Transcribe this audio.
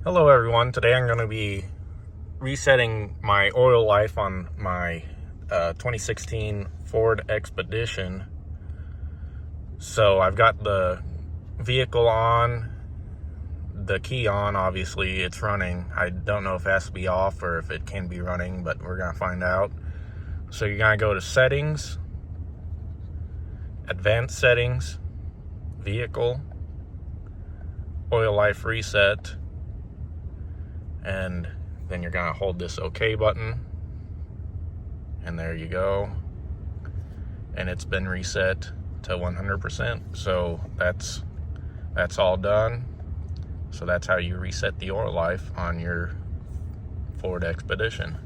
Hello everyone, today I'm going to be resetting my oil life on my 2016 Ford Expedition. So I've got the vehicle on, the key on, obviously it's running. I don't know if it has to be off or if it can be running, but we're going to find out. So you're going to go to settings, advanced settings, vehicle, oil life reset, and then you're gonna hold this OK button, and there you go, and it's been reset to 100%. So that's all done. So that's how you reset the oil life on your Ford Expedition.